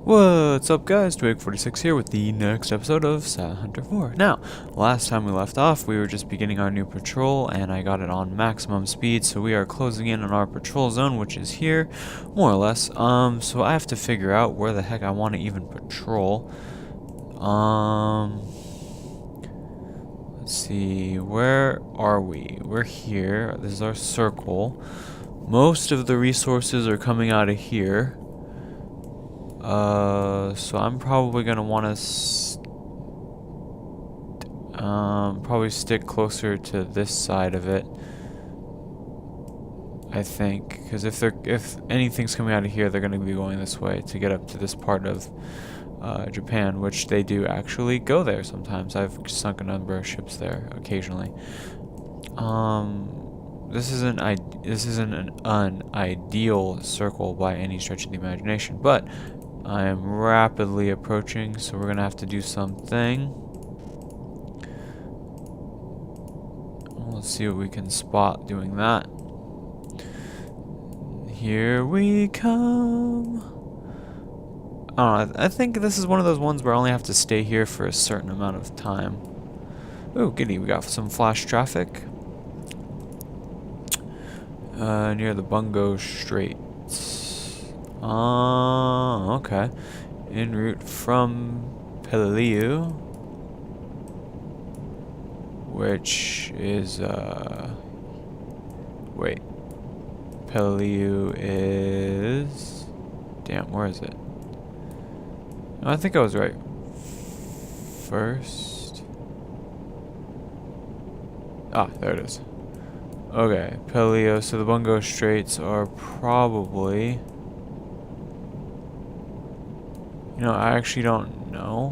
What's up guys, Twig46 here with the next episode of Silent Hunter 4. Now, last time we left off, we were just beginning our new patrol, and I got it on maximum speed, so we are closing in on our patrol zone, which is here, more or less. So I have to figure out where the heck I want to even patrol. Let's see, where are we? We're here, this is our circle. Most of the resources are coming out of here. So I'm probably gonna want to probably stick closer to this side of it, I think, because if anything's coming out of here, they're gonna be going this way to get up to this part of Japan, which they do actually go there sometimes. I've sunk a number of ships there occasionally. This isn't an ideal circle by any stretch of the imagination, but I am rapidly approaching, so we're gonna have to do something. Let's see what we can spot doing that. Here we come. I don't know, I think this is one of those ones where I only have to stay here for a certain amount of time. Oh, giddy, we got some flash traffic. Near the Bungo Straits. Okay. En route from Peleliu, which is, wait. Peleliu is... Damn, where is it? No, I think I was right. First... Ah, there it is. Okay, Peleliu, so the Bungo Straits are probably... You know, I actually don't know.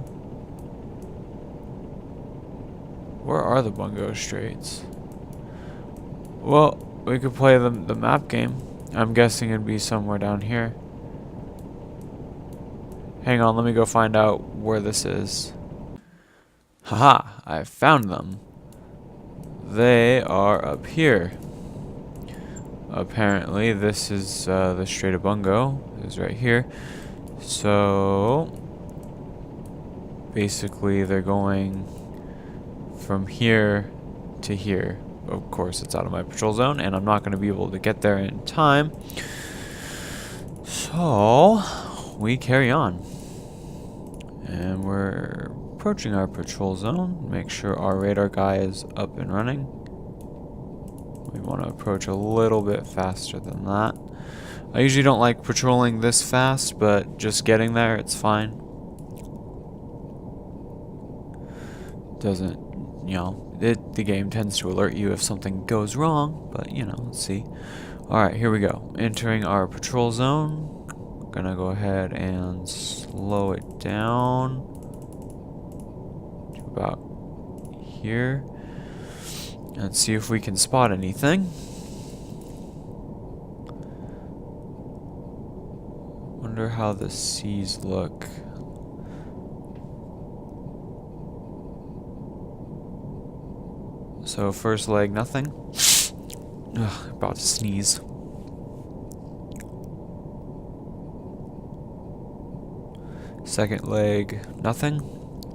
Where are the Bungo Straits? Well, we could play the map game. I'm guessing it'd be somewhere down here. Hang on, let me go find out where this is. Haha, I found them. They are up here. Apparently, this is the Strait of Bungo. It's right here. So, basically, they're going from here to here. Of course, it's out of my patrol zone, and I'm not going to be able to get there in time. So, we carry on. And we're approaching our patrol zone. Make sure our radar guy is up and running. We want to approach a little bit faster than that. I usually don't like patrolling this fast, but just getting there, it's fine. Doesn't, you know, the game tends to alert you if something goes wrong, but, you know, let's see. Alright, here we go. Entering our patrol zone. Gonna go ahead and slow it down to about here. And see if we can spot anything. Wonder how the seas look. So first leg, nothing. Ugh, about to sneeze. Second leg, nothing.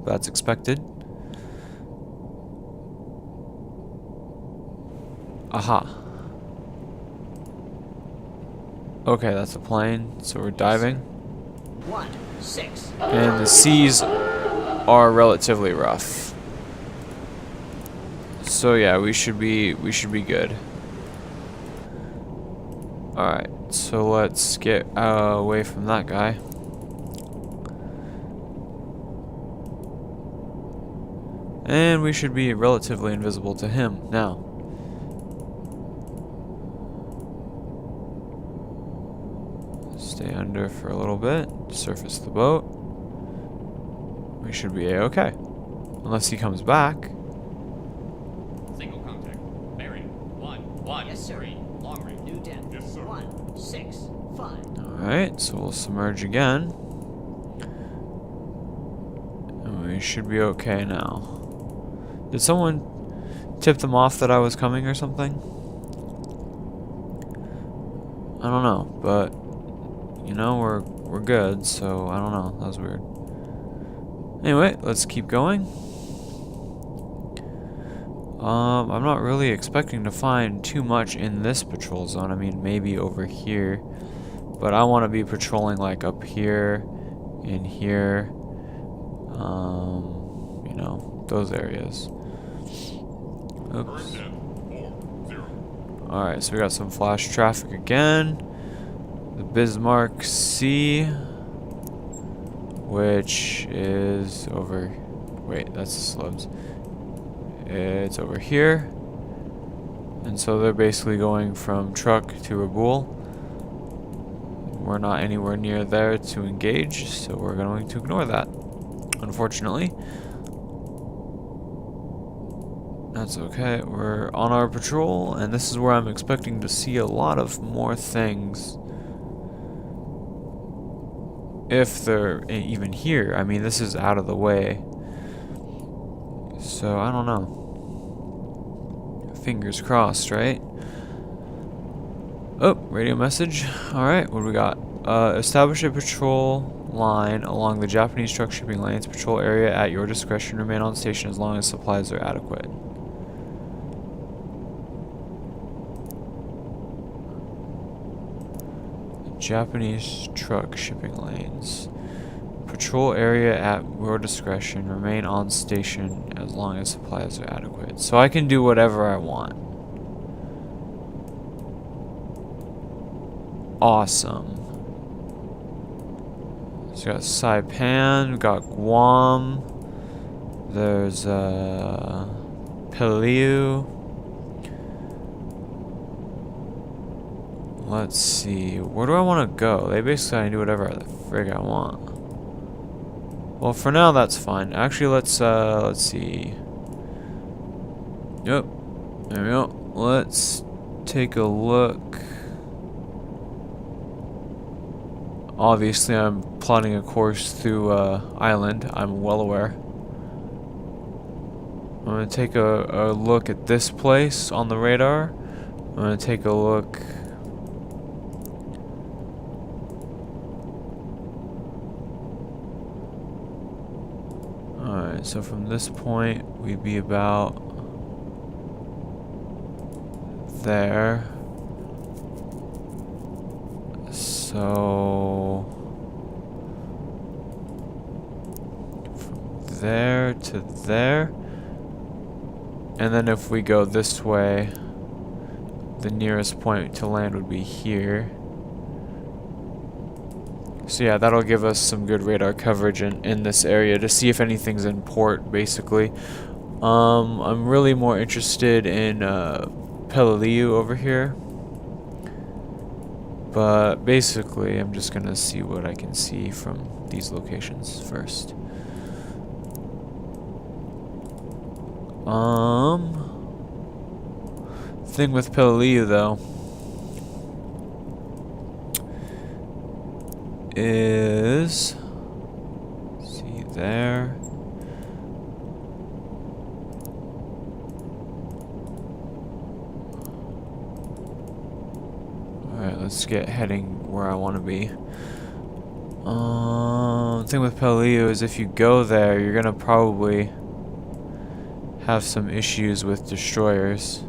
That's expected. Aha. Okay, that's a plane, so we're diving. 1-6. And the seas are relatively rough. So yeah, we should be good. Alright, so let's get away from that guy. And we should be relatively invisible to him now. Stay under for a little bit, surface the boat. We should be a-okay. Unless he comes back. Single contact. Bearing 1-1. Yes, sir. 3. Long range. New depth. Yes, sir. 1-6-5. Alright, so we'll submerge again. And we should be okay now. Did someone tip them off that I was coming or something? I don't know, but you know, we're we're good, so I don't know. That was weird. Anyway, let's keep going. I'm not really expecting to find too much in this patrol zone. I mean, maybe over here. But I want to be patrolling like up here, in here, you know, those areas. Oops. Alright, so we got some flash traffic again. The Bismarck C, which is over... Wait, that's the slubs. It's over here. And so they're basically going from truck to Raboul. We're not anywhere near there to engage, so we're going to ignore that, unfortunately. That's okay, we're on our patrol, and this is where I'm expecting to see a lot of more things. If they're even here. I mean, this is out of the way. So, I don't know. Fingers crossed, right? Oh, radio message. Alright, what do we got? Establish a patrol line along the Japanese truck shipping lanes. Patrol area at your discretion. Remain on station as long as supplies are adequate. Japanese truck shipping lanes. Patrol area at your discretion. Remain on station as long as supplies are adequate. So I can do whatever I want. Awesome. So we got Saipan, we got Guam. There's Peleliu. Let's see, where do I want to go? They basically I can do whatever the frig I want. Well, for now that's fine. Actually, let's see. Yep, there we go. Let's take a look. Obviously, I'm plotting a course through Island. I'm well aware. I'm gonna take a look at this place on the radar. I'm gonna take a look. Alright, so from this point, we'd be about there. So from there to there. And then if we go this way, the nearest point to land would be here. So yeah, that'll give us some good radar coverage in this area to see if anything's in port, basically. I'm really more interested in Peleliu over here. But basically, I'm just gonna see what I can see from these locations first. Thing with Peleliu though is, see there. Alright, let's get heading where I want to be. Thing with Peleliu is if you go there, you're gonna probably have some issues with destroyers.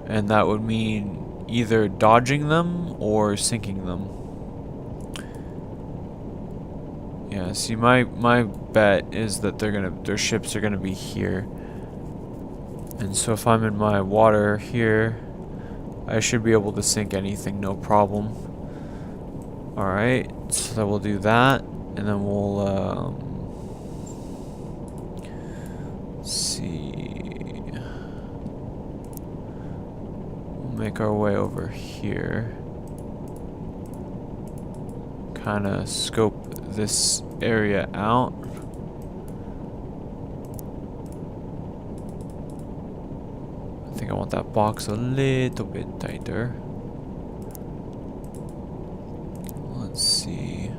And that would mean either dodging them or sinking them. Yeah, see my bet is that their ships are gonna be here. And so if I'm in my water here, I should be able to sink anything, no problem. Alright, so then we'll do that, and then we'll let's see. Make our way over here. Kind of scope this area out. I think I want that box a little bit tighter. Let's see.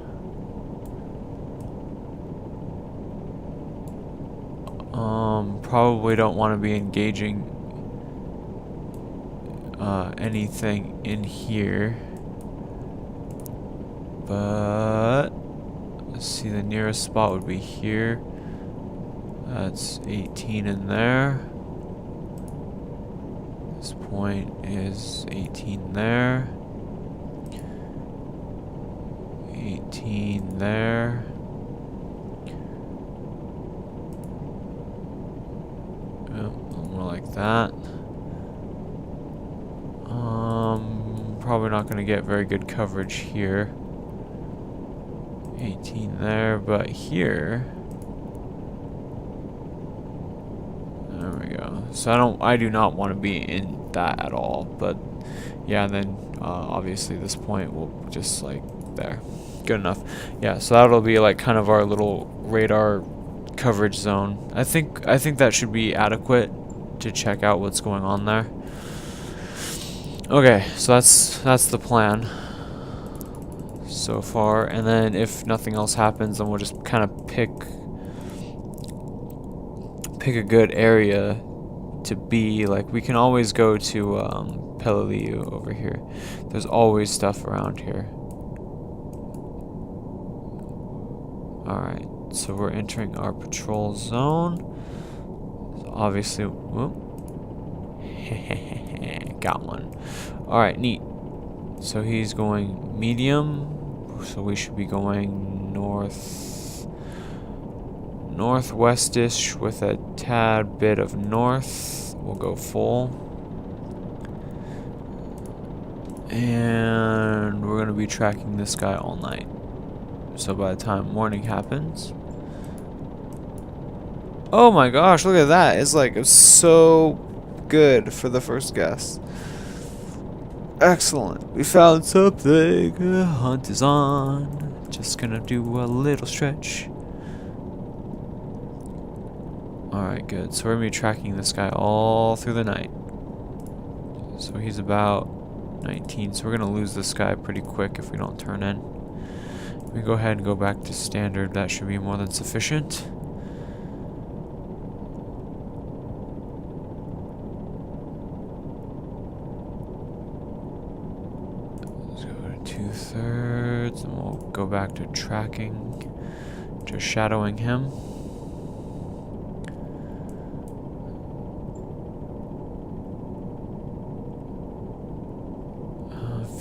Probably don't want to be engaging anything in here. But let's see, the nearest spot would be here. That's 18 in there. This point is 18 there. 18 there. More like that. Probably not going to get very good coverage here. 18 there, but here. There we go. So I do not want to be in that at all. But yeah, and then obviously this point will just like there. Good enough. Yeah, so that'll be like kind of our little radar coverage zone. I think that should be adequate to check out what's going on there. Okay, so that's the plan so far, and then if nothing else happens, then we'll just kind of pick a good area to be. Like, we can always go to Peleliu over here. There's always stuff around here. Alright, so we're entering our patrol zone. So obviously, whoop. Got one. Alright, neat. So he's going medium. So we should be going northwestish with a tad bit of north. We'll go full. And we're going to be tracking this guy all night. So by the time morning happens... Oh my gosh, look at that. It's like so good for the first guess. Excellent. We found something. Hunt is on. Just gonna do a little stretch. Alright, good. So we're gonna be tracking this guy all through the night. So he's about 19. So we're gonna lose this guy pretty quick if we don't turn in. We go ahead and go back to standard. That should be more than sufficient. Let's go to 2/3, and we'll go back to tracking, just shadowing him.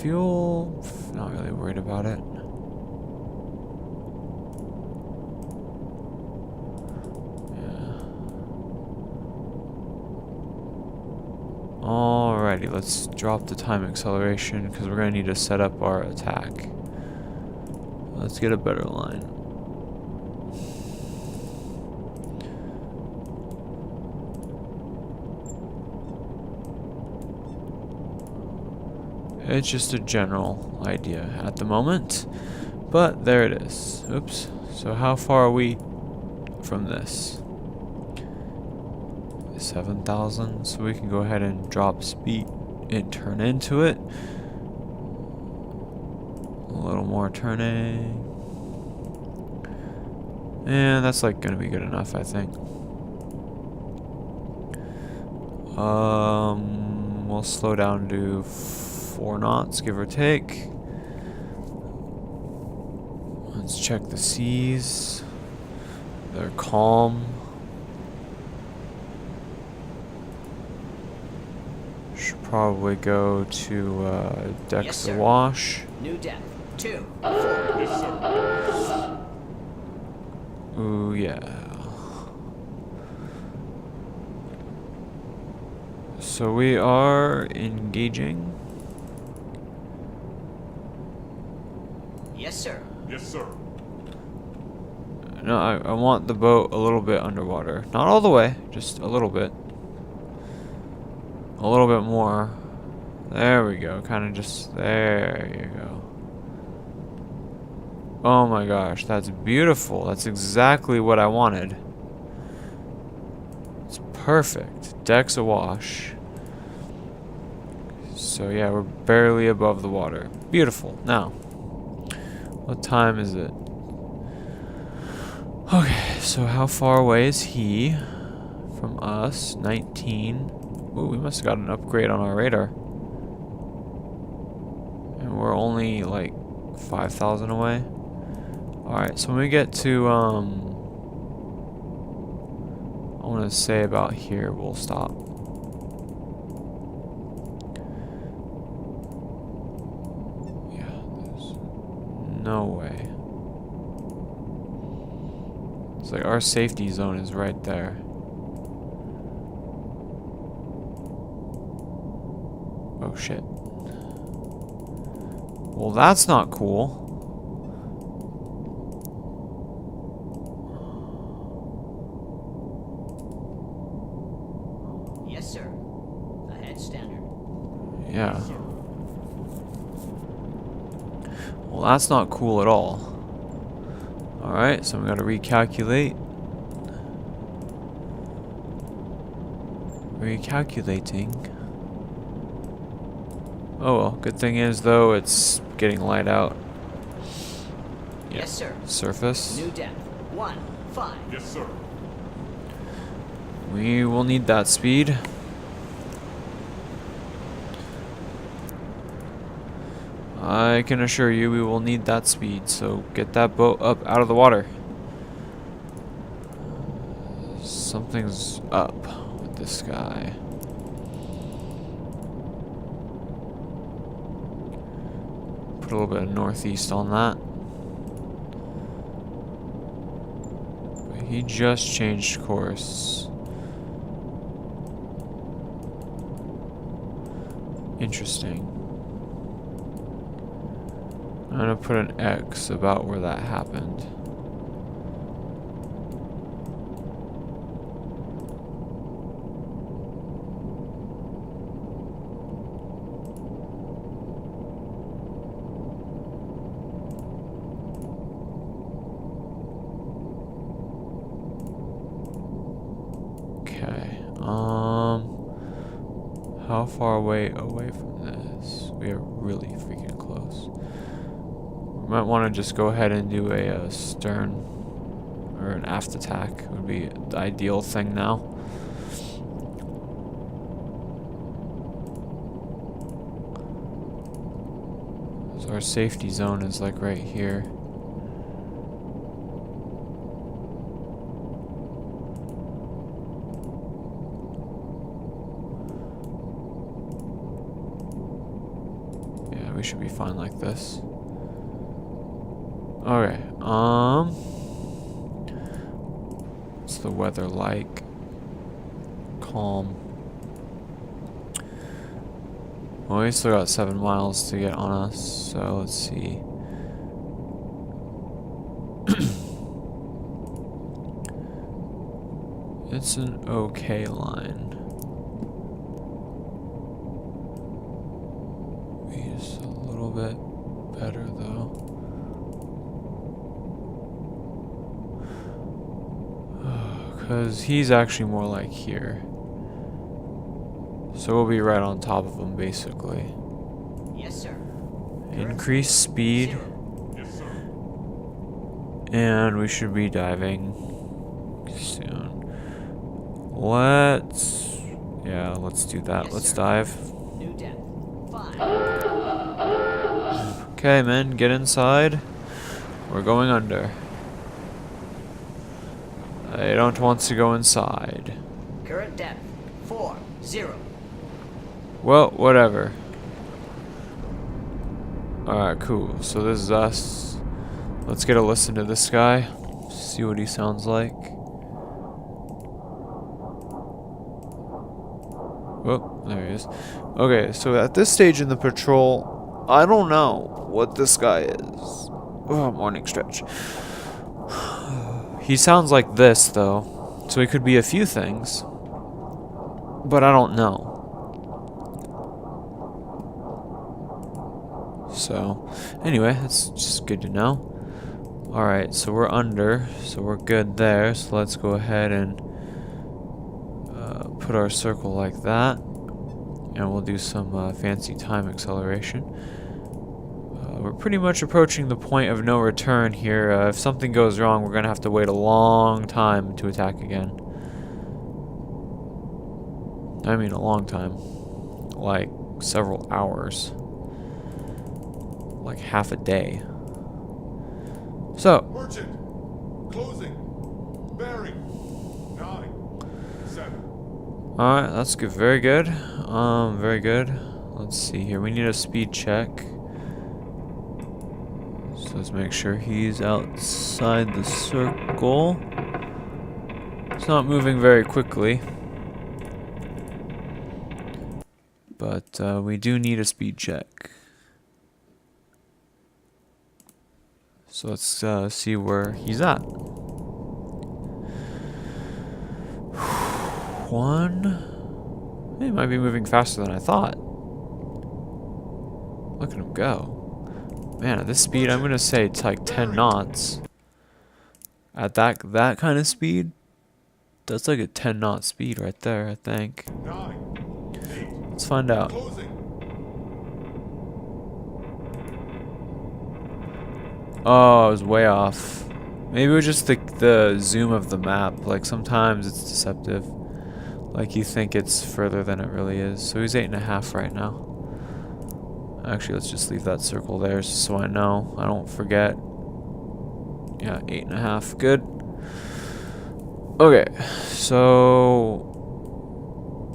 Fuel, not really worried about it. Alrighty, let's drop the time acceleration because we're going to need to set up our attack. Let's get a better line. It's just a general idea at the moment, but there it is. Oops. So how far are we from this? 7,000, so we can go ahead and drop speed and turn into it. A little more turning. And that's like gonna be good enough, I think. We'll slow down to 4 knots, give or take. Let's check the seas. They're calm. Should probably go to decks Yes, sir. awash. New depth. 2, 4. Ooh, yeah. So we are engaging. Yes, sir. Yes, sir. No, I want the boat a little bit underwater. Not all the way, just a little bit. A little bit more. There we go. Kind of just... There you go. Oh my gosh, that's beautiful. That's exactly what I wanted. It's perfect. Decks awash. So yeah, we're barely above the water. Beautiful. Now, what time is it? Okay, so how far away is he from us? 19. Ooh, we must have got an upgrade on our radar. And we're only like 5,000 away. Alright, so when we get to, I want to say about here, we'll stop. Yeah, there's no way. It's like our safety zone is right there. Oh shit. Well, that's not cool. Yes, sir. Ahead standard. Yeah. Yes, sir. Well, that's not cool at all. Alright, so we gotta recalculate. Recalculating. Oh well, good thing is though it's getting light out. Yeah. Yes, sir. Surface. New depth. 1-5. Yes, sir. We will need that speed. I can assure you we will need that speed, so get that boat up out of the water. Something's up with this guy. Put a little bit of northeast on that. But he just changed course. Interesting. I'm gonna put an X about where that happened. Okay. How far away from this? We are really freaking close. We might want to just go ahead and do a stern or an aft attack. Would be the ideal thing now. So our safety zone is like right here. We should be fine like this. Okay, what's the weather like? Calm. Well, we still got 7 miles to get on us, so let's see. It's an okay line. Just a little bit better though. Because he's actually more like here. So we'll be right on top of him basically. Yes, sir. Increase speed. 0. Yes, sir. And we should be diving soon. Let's do that. Yes, Let's sir. dive. New depth. 5. Okay, men, get inside. We're going under. I don't want to go inside. Current depth. 4-0. Well, whatever. Alright, cool. So this is us. Let's get a listen to this guy. See what he sounds like. Oh, there he is. Okay, so at this stage in the patrol, I don't know what this guy is. Oh, morning stretch. He sounds like this, though. So he could be a few things. But I don't know. So, anyway, that's just good to know. Alright, so we're under. So we're good there. So let's go ahead and put our circle like that. And we'll do some fancy time acceleration. We're pretty much approaching the point of no return here. If something goes wrong, we're going to have to wait a long time to attack again. I mean a long time. Like several hours. Like half a day. So, Merchant. Closing. Bearing. 9, 7. alright, that's good. Very good. Very good. Let's see here. We need a speed check. So let's make sure he's outside the circle. It's not moving very quickly. But we do need a speed check. So let's see where he's at. 1. He might be moving faster than I thought. Look at him go. Man, at this speed, I'm gonna say it's like 10 knots. At that kind of speed, that's like a 10 knot speed right there, I think. 9, 8. Let's find out. Closing. Oh, I was way off. Maybe it was just the zoom of the map. Like sometimes it's deceptive. Like you think it's further than it really is. So he's 8.5 right now. Actually, let's just leave that circle there so I know. I don't forget. Yeah, 8.5. Good. Okay, so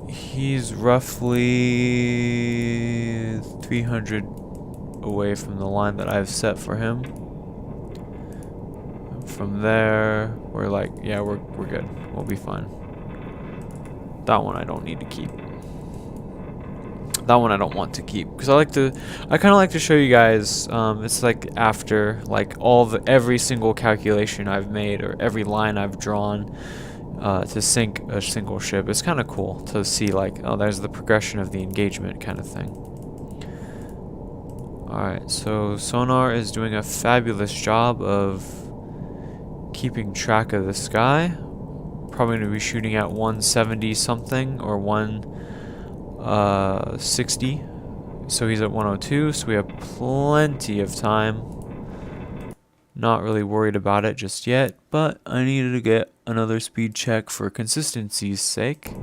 he's roughly 300 away from the line that I've set for him. From there, we're like, yeah, we're good. We'll be fine. That one I don't need to keep. That one I don't want to keep because I kind of like to show you guys. It's like after like every single calculation I've made or every line I've drawn to sink a single ship. It's kind of cool to see like, oh, there's the progression of the engagement kind of thing. All right, so sonar is doing a fabulous job of keeping track of the sky. Probably going to be shooting at 170 something or 160. So he's at 102, so we have plenty of time. Not really worried about it just yet, but I needed to get another speed check for consistency's sake.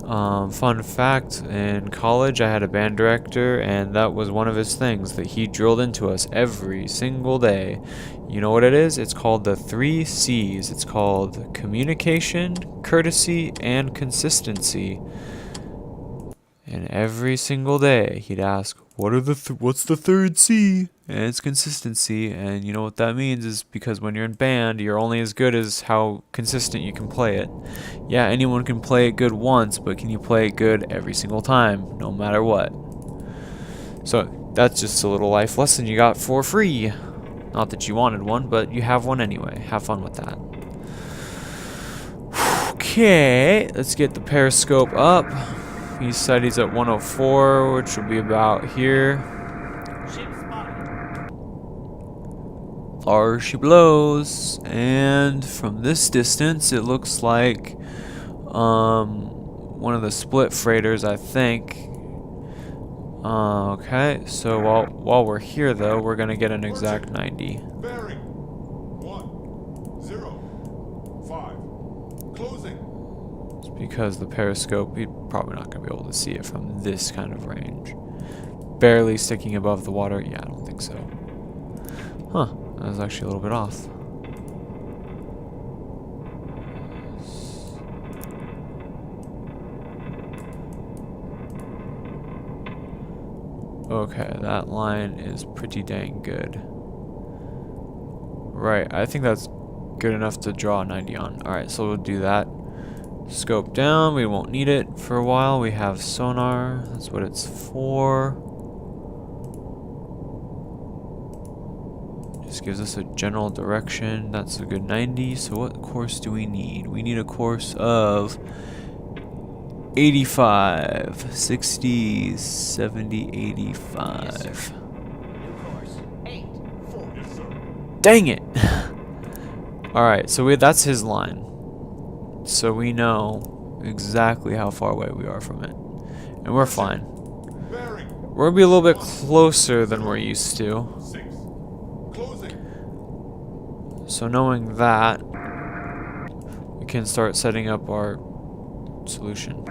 Fun fact, in college I had a band director, and that was one of his things that he drilled into us every single day. You know what it is? It's called the 3 C's. It's called communication, courtesy, and consistency. And every single day he'd ask, what's the 3rd C? And it's consistency. And you know what that means is because when you're in band, you're only as good as how consistent you can play it. Yeah, anyone can play it good once, but can you play it good every single time, no matter what? So that's just a little life lesson you got for free. Not that you wanted one, but you have one anyway. Have fun with that. Okay, let's get the periscope up. He said he's at 104, which will be about here. Ship spotted. There she blows, and from this distance, it looks like one of the split freighters, I think. Okay, so while we're here, though, we're gonna get an exact 90. Bearing. 1, 0, 5. Closing. It's because the periscope, you're probably not gonna be able to see it from this kind of range. Barely sticking above the water. Yeah, I don't think so. Huh, that was actually a little bit off. Okay, that line is pretty dang good. Right, I think that's good enough to draw a 90 on. Alright, so we'll do that. Scope down, we won't need it for a while. We have sonar, that's what it's for. Just gives us a general direction. That's a good 90. So what course do we need? We need a course of 85, 60, 70, 85. Yes, sir. New course. 8, 4. Yes, sir. Dang it! Alright, so that's his line. So we know exactly how far away we are from it. And we're fine. Bearing. We're gonna be a little bit closer than we're used to. 6. Closing. So knowing that, we can start setting up our solution.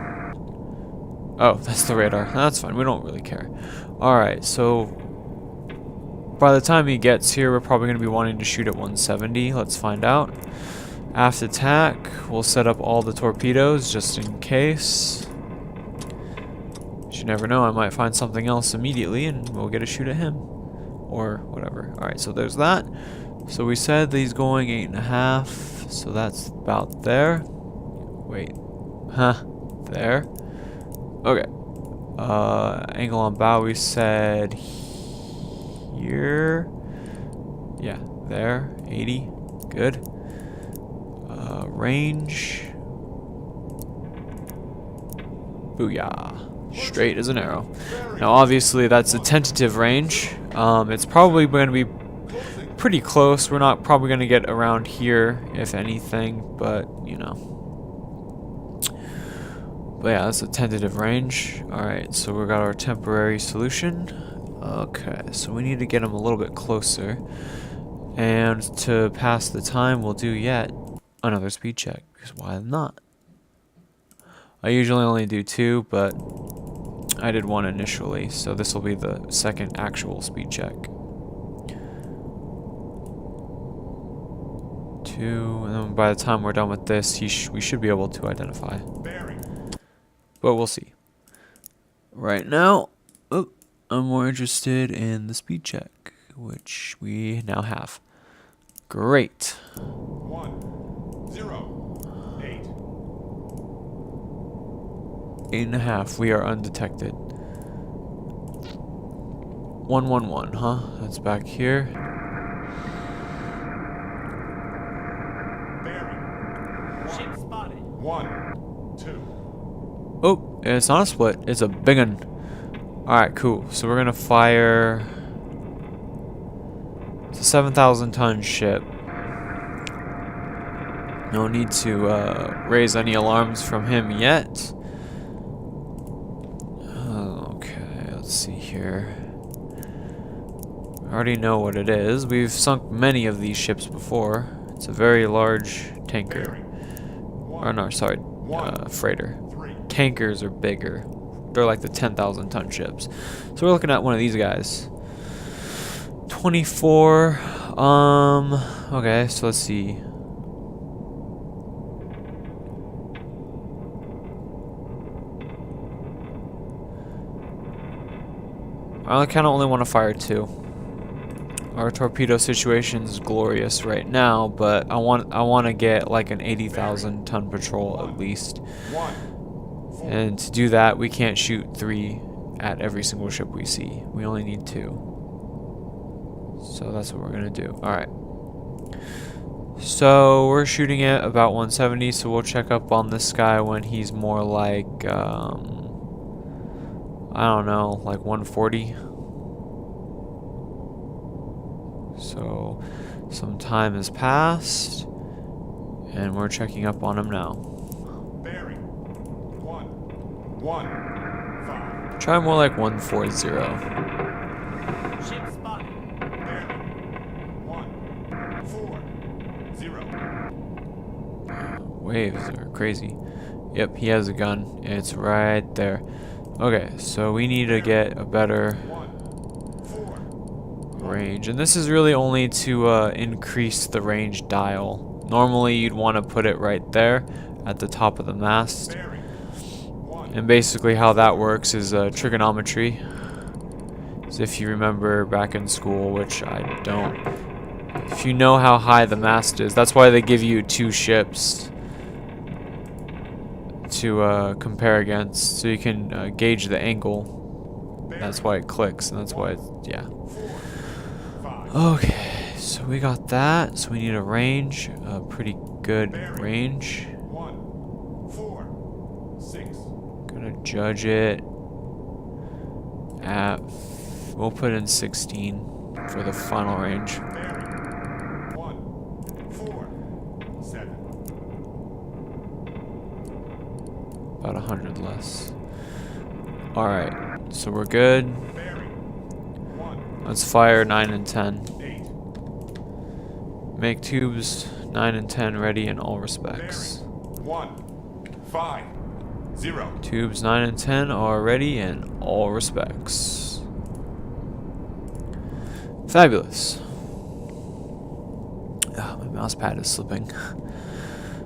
Oh, that's the radar. That's fine. We don't really care. Alright, so by the time he gets here, we're probably going to be wanting to shoot at 170. Let's find out. Aft attack, we'll set up all the torpedoes just in case. You never know, I might find something else immediately and we'll get a shoot at him. Or whatever. Alright, so there's that. So we said that he's going 8.5, so that's about there. Wait. Huh. There. Okay. Angle on bow, we said here. Yeah, there. 80. Good. Range. Booyah. Straight as an arrow. Now obviously that's a tentative range. It's probably going to be pretty close. We're not probably going to get around here, if anything, but you know. But yeah, that's a tentative range. Alright, so we got our temporary solution. Okay, so we need to get him a little bit closer. And to pass the time, we'll do yet another speed check, because why not? I usually only do 2, but I did 1 initially, so this will be the second actual speed check. 2, and then by the time we're done with this, we should be able to identify. But we'll see. Right now, I'm more interested in the speed check, which we now have. Great. 1, 0, 8. 8.5. We are undetected. 111, huh? That's back here. Bearing. Ship spotted. 1, 2. Oh, it's not a split. It's a big one. Alright, cool. So we're gonna fire. It's a 7,000 ton ship. No need to raise any alarms from him yet. Okay, let's see here. I already know what it is. We've sunk many of these ships before. It's a very large tanker. Or no, sorry, freighter. Tankers are bigger. They're like the 10,000 ton ships. So we're looking at one of these guys. 24. Okay, so let's see. I kind of only want to fire 2. Our torpedo situation is glorious right now, but I want to get like an 80,000 ton patrol at least. And to do that, we can't shoot 3 at every single ship we see. We only need 2. So that's what we're gonna do. Alright. So we're shooting at about 170, so we'll check up on this guy when he's more like, I don't know, like 140. So some time has passed, and we're checking up on him now. Bearing. 1, 5. Try more like 140. Ship spotted. Bearing. 1, 4, 0. Waves are crazy. Yep, he has a gun. It's right there. Okay, so we need to get a better 1, 4. range. And this is really only to increase the range dial. Normally you'd want to put it right there at the top of the mast. Bearing. 1. And basically how that works is trigonometry. So if you remember back in school, which I don't. If you know how high the mast is, that's why they give you 2 ships to compare against, so you can gauge the angle. That's why it clicks, and that's why it's, yeah. 4, 5. Okay, so we got that. So we need a range, a pretty good range. 1, 4, 6. Gonna judge it at, we'll put in 16 for the final range. Bearing. 1, 4, 7. About 100 less. Alright, so we're good. Bearing. 1, Let's fire 9 and 10. 8. Make tubes 9 and 10 ready in all respects. 1, 5, 0. Tubes 9 and 10 are ready in all respects. Fabulous. My mouse pad is slipping.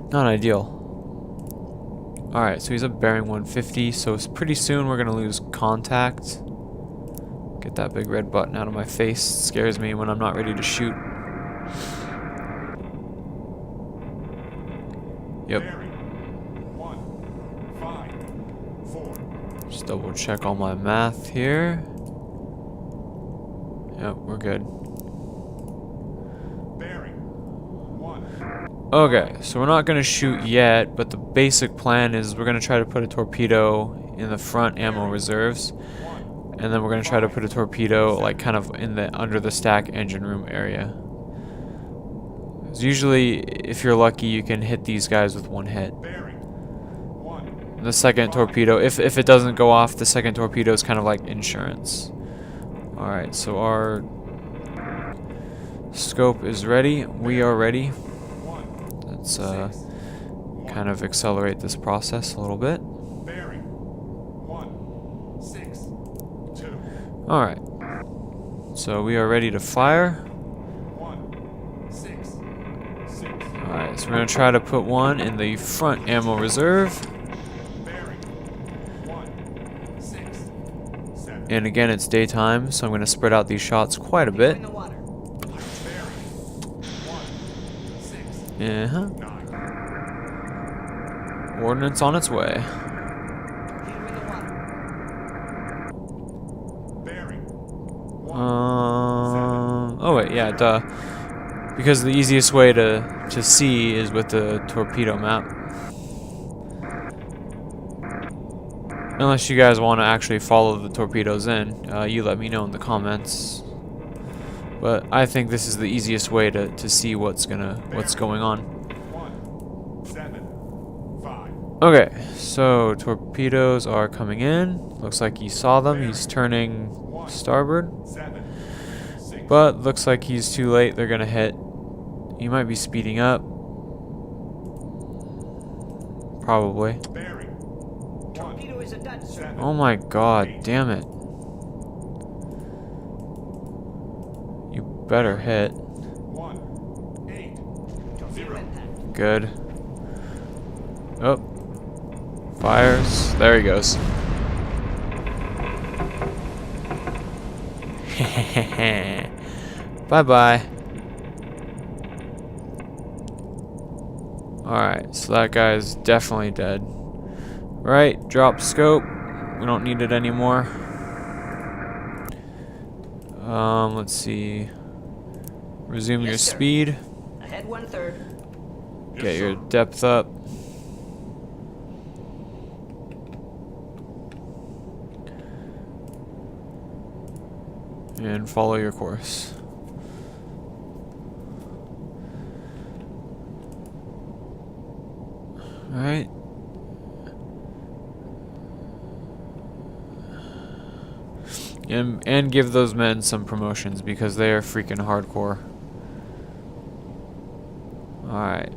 Not ideal. Alright, so he's up bearing 150, so it's pretty soon we're gonna lose contact. Get that big red button out of my face. It scares me when I'm not ready to shoot. Yep. Bearing 154. Just double check all my math here. Yep, we're good. Bearing 1. Okay, so we're not gonna shoot yet, but the basic plan is we're gonna try to put a torpedo in the front ammo reserves, and then we're gonna try to put a torpedo like kind of in the under the stack engine room area. 'Cause usually, if you're lucky, you can hit these guys with one hit. Bearing 1. The second torpedo, if it doesn't go off, the second torpedo is kind of like insurance. Alright, so our scope is ready. We are ready. Let's kind of accelerate this process a little bit. Bearing 162. Alright. So we are ready to fire. 166. Alright, so we're going to try to put one in the front ammo reserve. Bearing 167. And again, it's daytime, so I'm going to spread out these shots quite a bit. In the water. Bearing 169. Uh-huh. Ordnance on its way. Hit him in the water. Bearing Oh wait, yeah, duh. Because the easiest way to see is with the torpedo map. Unless you guys want to actually follow the torpedoes in, you let me know in the comments. But I think this is the easiest way to see what's going on. 175. Okay, so torpedoes are coming in. Looks like he saw them. He's turning starboard. 7 6. But looks like he's too late. They're gonna hit. He might be speeding up. Probably. Bearing 1 Torpedo is a dud, sir. Oh my god, damn it. You better hit. 1 8 Torpedo impact. Good. Oh. Fires. There he goes. Bye-bye. Alright, so that guy's definitely dead. Right, drop scope. We don't need it anymore. Let's see. Resume your Yes, sir. speed. Ahead 1/3. Get your depth up. And follow your course. Alright. And give those men some promotions because they are freaking hardcore. Alright.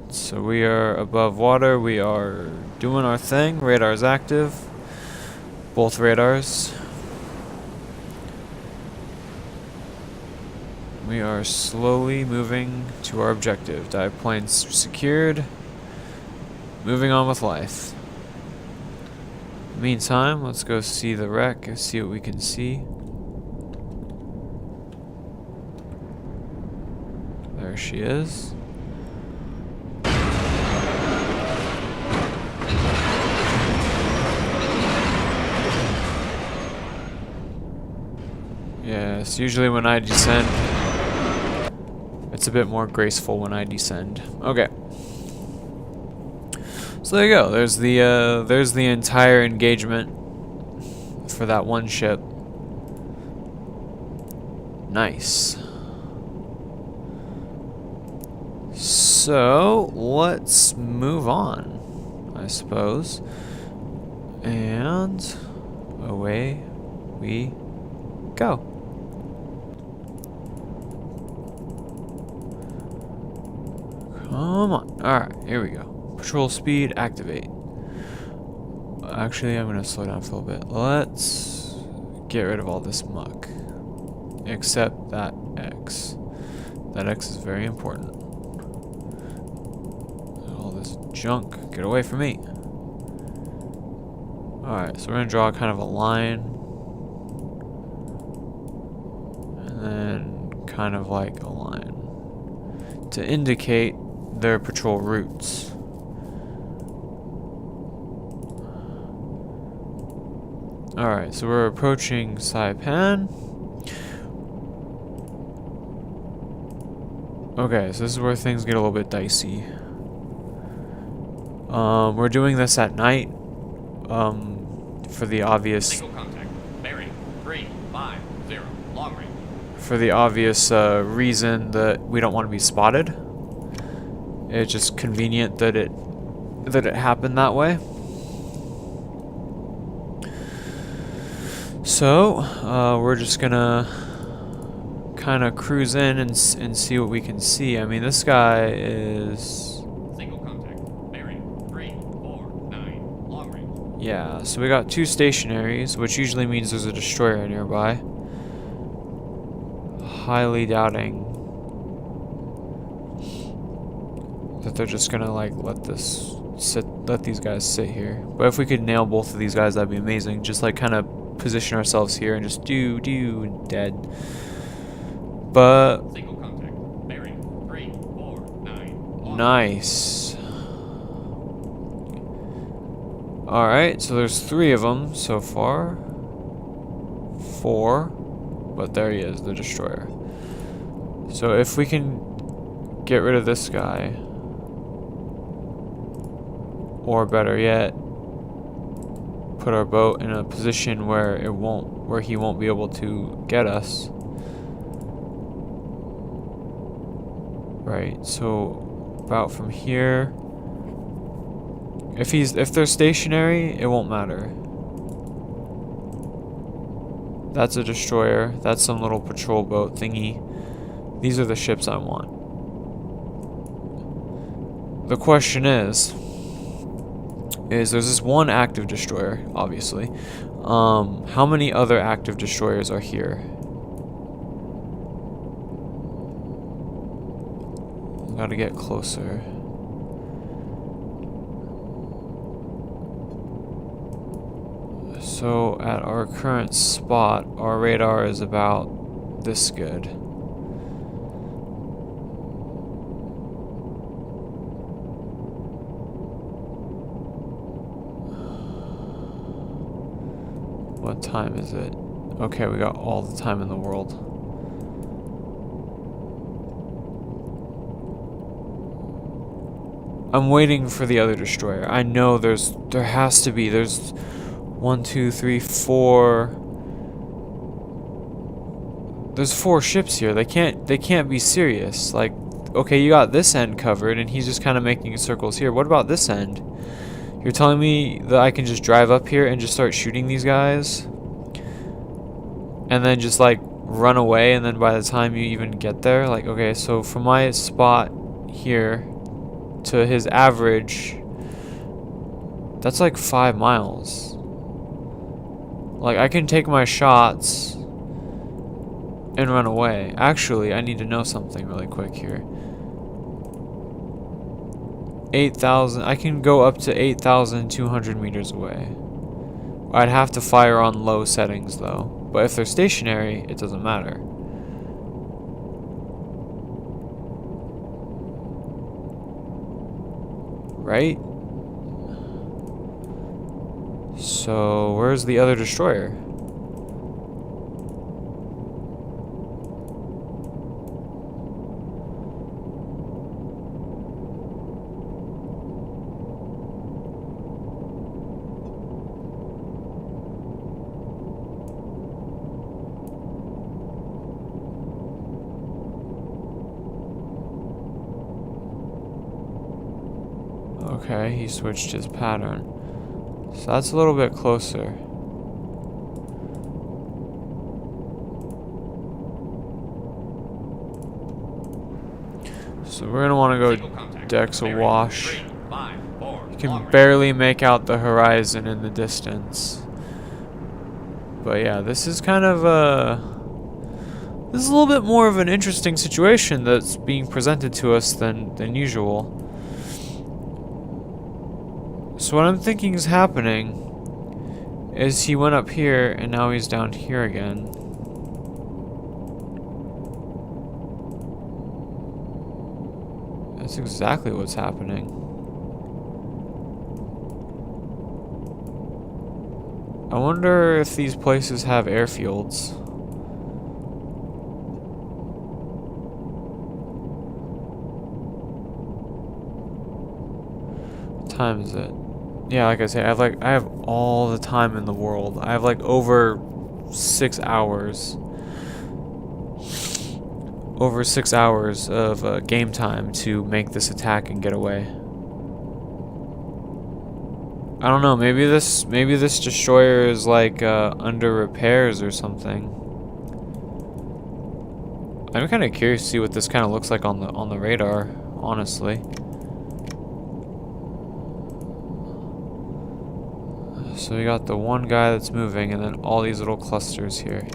So we are above water. We are doing our thing. Radar's active. Both radars. We are slowly moving to our objective. Dive planes secured. Moving on with life. Meantime, let's go see the wreck and see what we can see. There she is. Yes, usually when I descend, it's a bit more graceful when I descend. Okay. So there you go. There's the entire engagement for that one ship. Nice. So let's move on, I suppose. And away we go. Come on. Alright, here we go. Patrol speed, activate. Actually, I'm going to slow down for a little bit. Let's get rid of all this muck. Except that X. That X is very important. All this junk, get away from me. Alright, so we're gonna draw kind of a line. And then kind of like a line to indicate their patrol routes. Alright, so we're approaching Saipan. Okay, so this is where things get a little bit dicey. We're doing this at night. For the obvious... Single contact. Bearing 350. Long range. For the obvious reason that we don't want to be spotted. It's just convenient that it happened that way. So we're just gonna kind of cruise in and see what we can see. I mean, this guy is... Single contact. Bearing 349. Long range. Yeah, so we got 2 stationaries, which usually means there's a destroyer nearby. Highly doubting that they're just gonna like let these guys sit here. But if we could nail both of these guys, that'd be amazing. Just like kind of position ourselves here and just do dead. But Single contact. Bearing 349. nice. Alright, so there's 3 of them so far. 4. But there he is, the destroyer. So if we can get rid of this guy, or better yet, put our boat in a position where he won't be able to get us. Right, so about from here. If they're stationary, it won't matter. That's a destroyer. That's some little patrol boat thingy. These are the ships I want. The question is there's this one active destroyer, obviously. How many other active destroyers are here? Gotta get closer. So at our current spot, our radar is about this good. What time is it? Okay, we got all the time in the world. I'm waiting for the other destroyer. I know there has to be. There's 1, 2, 3, 4. There's 4 ships here. They can't be serious. Like, okay, you got this end covered, and he's just kind of making circles here. What about this end? You're telling me that I can just drive up here and just start shooting these guys? And then just, like, run away, and then by the time you even get there? Like, okay, so from my spot here to his average, that's like 5 miles. Like, I can take my shots and run away. Actually, I need to know something really quick here. 8,000. I can go up to 8,200 meters away. I'd have to fire on low settings though. But if they're stationary, it doesn't matter. Right? So, where's the other destroyer? Okay, he switched his pattern. So that's a little bit closer. So we're gonna want to go decks awash. You can barely make out the horizon in the distance. But yeah, this is kind of This is a little bit more of an interesting situation that's being presented to us than usual. So what I'm thinking is happening is he went up here and now he's down here again. That's exactly what's happening. I wonder if these places have airfields. What time is it? Yeah, like I say, I have all the time in the world. I have like over 6 hours. Over 6 hours of game time to make this attack and get away. I don't know, maybe this destroyer is like under repairs or something. I'm kind of curious to see what this kind of looks like on the radar, honestly. So we got the one guy that's moving and then all these little clusters here.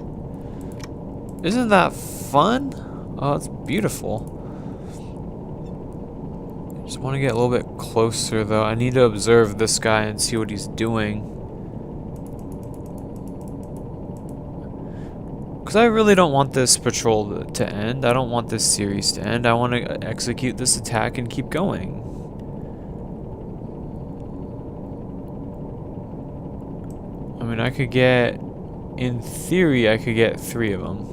Isn't that fun? Oh, it's beautiful. Just want to get a little bit closer though. I need to observe this guy and see what he's doing. Because I really don't want this patrol to end. I don't want this series to end. I want to execute this attack and keep going. I mean, I could get... In theory, I could get 3 of them.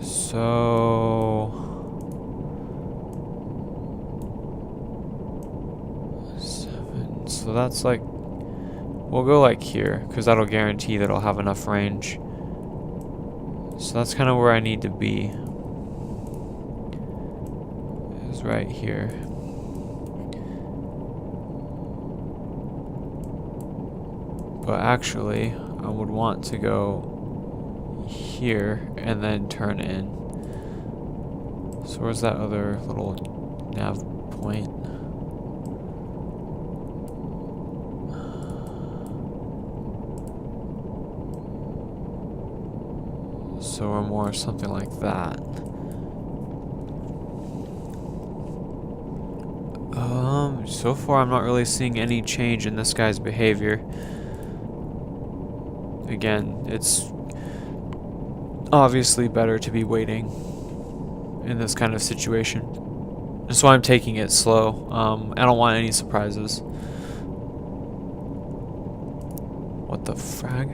So... 7. So that's like... We'll go like here, because that'll guarantee that I'll have enough range. So that's kind of where I need to be. Is right here. But actually, I would want to go here and then turn in. So where's that other little nav point? So we're more something like that. So far I'm not really seeing any change in this guy's behavior. Again, it's obviously better to be waiting in this kind of situation. That's why I'm taking it slow. I don't want any surprises. What the frag?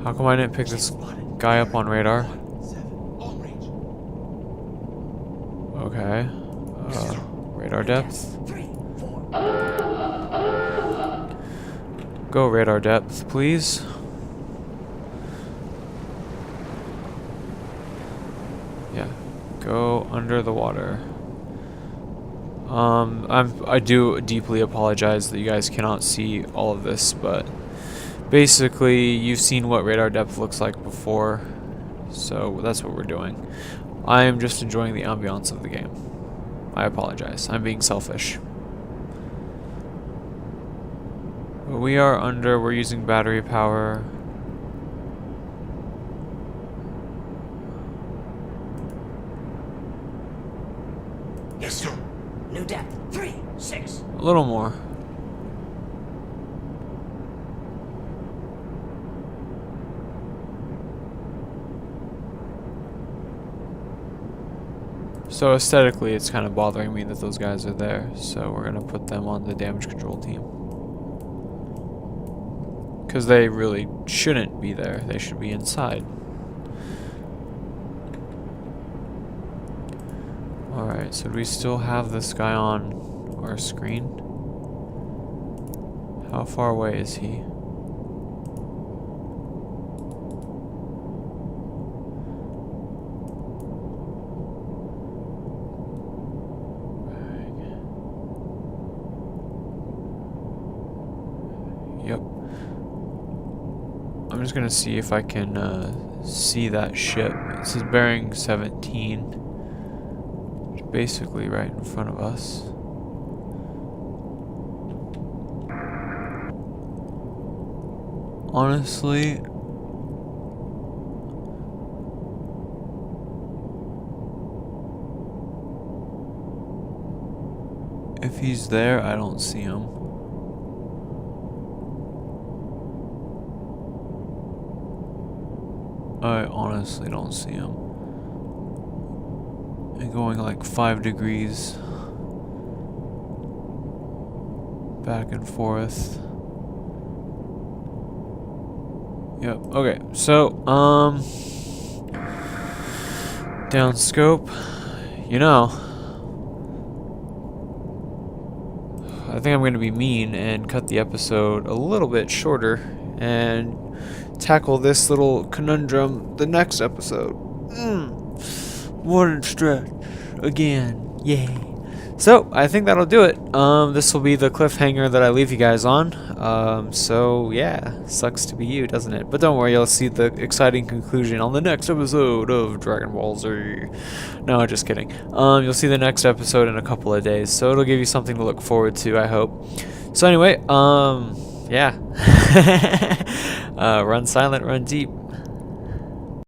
How come I didn't pick this guy up on radar? Okay. Radar depth. Go radar depth, please. Yeah. Go under the water. I do deeply apologize that you guys cannot see all of this, but basically you've seen what radar depth looks like before, so that's what we're doing. I am just enjoying the ambiance of the game. I apologize. I'm being selfish. But we are under, we're using battery power. Yes, sir. New depth. 3, 6. A little more. So aesthetically, it's kind of bothering me that those guys are there, so we're going to put them on the damage control team. Because they really shouldn't be there, they should be inside. Alright, so do we still have this guy on our screen? How far away is he? Yep. I'm just gonna see if I can see that ship. It says bearing 17. Which is basically right in front of us. honestly, if he's there, I don't see him. I honestly don't see him. And going like 5 degrees back and forth. Yep. Okay. So, down scope. You know, I think I'm going to be mean and cut the episode a little bit shorter and tackle this little conundrum the next episode. One stretch again. Yay. So, I think that'll do it. This will be the cliffhanger that I leave you guys on. So, yeah, sucks to be you, doesn't it? But don't worry, you'll see the exciting conclusion on the next episode of Dragon Ball Z. No, just kidding. You'll see the next episode in a couple of days, so it'll give you something to look forward to, I hope. So anyway, yeah. Run silent, run deep.